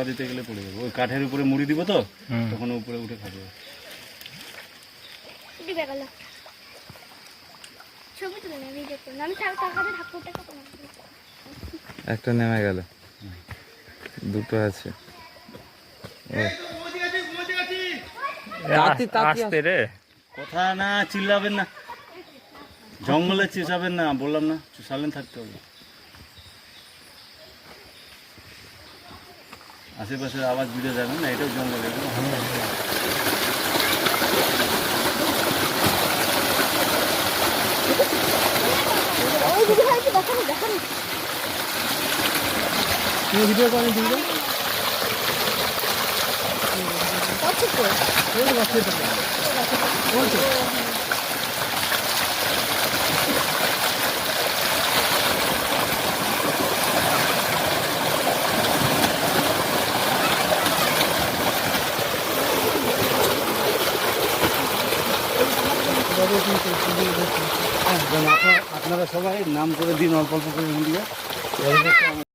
দিতে গেলে পড়ে যাবে। ওই কাঠের উপরে মুড়ি দিব তো, তখন উপরে উঠে খাবে। একটা নেমে গেল, দুটো আছে। আসতে রে, কথা না চিল্লাবেন না, জঙ্গলে চেঁচাবেন না, বললাম না সাইলেন্ট থাকতে হবে। আশেপাশের আওয়াজ বুঝে যাবেন না, এটাও জঙ্গলে। ভিডিও করে দিলে আপনারা সবাই নাম করে দিন, অল্প অল্প করে দিয়ে।